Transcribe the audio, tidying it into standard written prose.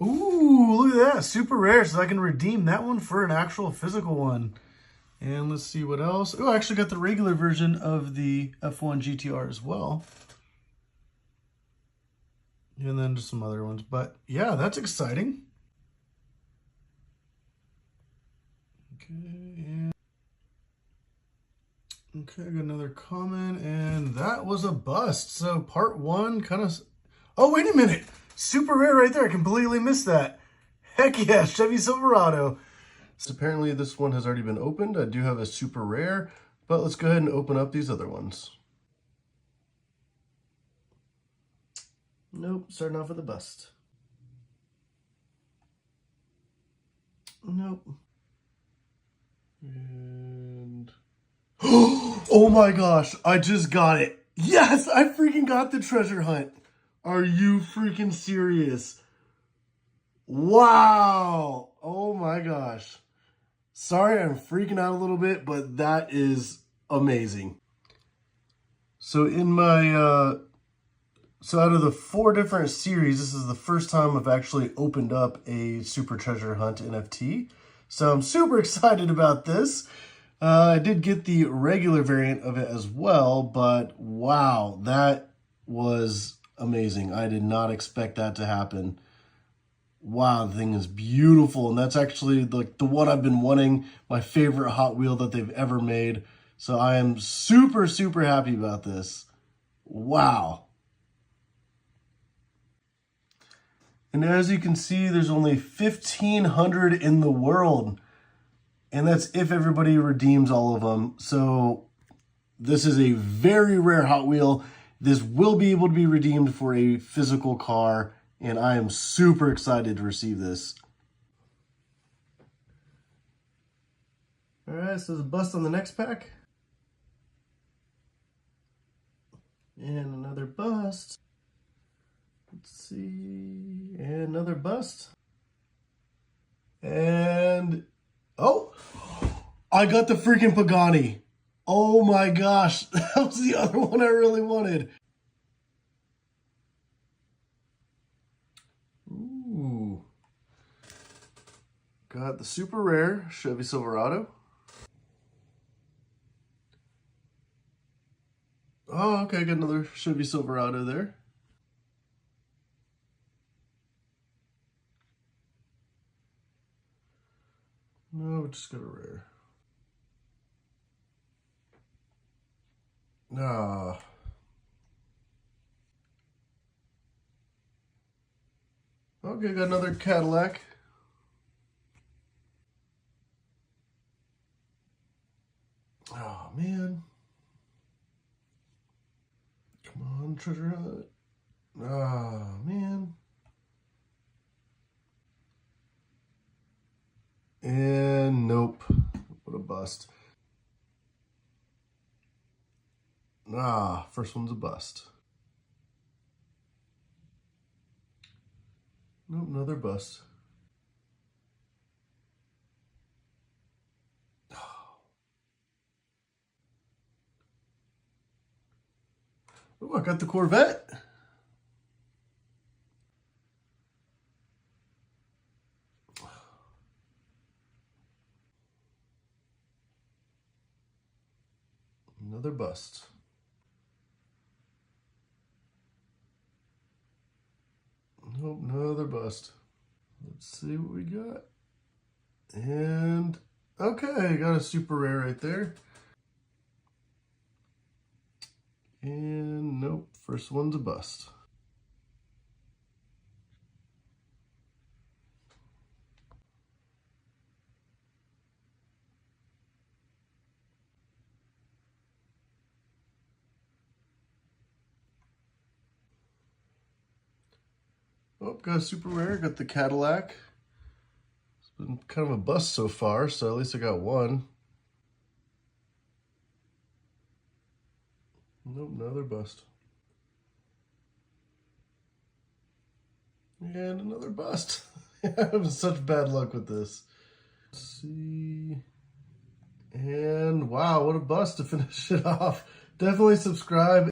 Ooh, look at that. Super rare, so I can redeem that one for an actual physical one. And let's see what else. Oh, I actually got the regular version of the F1 GTR as well. And then just some other ones. But yeah, that's exciting. Okay, I got another comment, and that was a bust. So part one kind of... Oh, wait a minute. Super rare right there. I completely missed that. Heck yeah, Chevy Silverado. So apparently this one has already been opened. I do have a super rare, but let's go ahead and open up these other ones. Nope, starting off with a bust. Nope. And... Oh my gosh, I just got it. Yes, I freaking got the treasure hunt. Are you freaking serious? Wow. Oh my gosh. Sorry, I'm freaking out a little bit, but that is amazing. So in my, so out of the 4 different series, this is the first time I've actually opened up a Super Treasure Hunt NFT. So I'm super excited about this. I did get the regular variant of it as well, but wow, that was amazing. I did not expect that to happen. Wow, the thing is beautiful, and that's actually like the one I've been wanting, my favorite Hot Wheel that they've ever made. So I am super, super happy about this. Wow. And as you can see, there's only 1,500 in the world. And that's if everybody redeems all of them. So this is a very rare Hot Wheel. This will be able to be redeemed for a physical car. And I am super excited to receive this. All right, so there's a bust on the next pack. And another bust. Let's see. And another bust. And... oh, I got the freaking Pagani. Oh my gosh, that was the other one I really wanted. Ooh. Got the super rare Chevy Silverado. Oh, okay, got another Chevy Silverado there. No, we just got a rare. Ah. Okay, got another Cadillac. Oh, man. Come on, treasure hunt. Oh, man. And nope. What a bust. Ah, first one's a bust. Nope, another bust. Oh, I got the Corvette. Another bust. Nope, another bust. Let's see what we got. And okay, got a super rare right there. And nope, first one's a bust. Oh, got a super rare, got the Cadillac. It's been kind of a bust so far, so at least I got one. Nope, another bust. And another bust. I'm having such bad luck with this. Let's see. And wow, what a bust to finish it off. Definitely subscribe.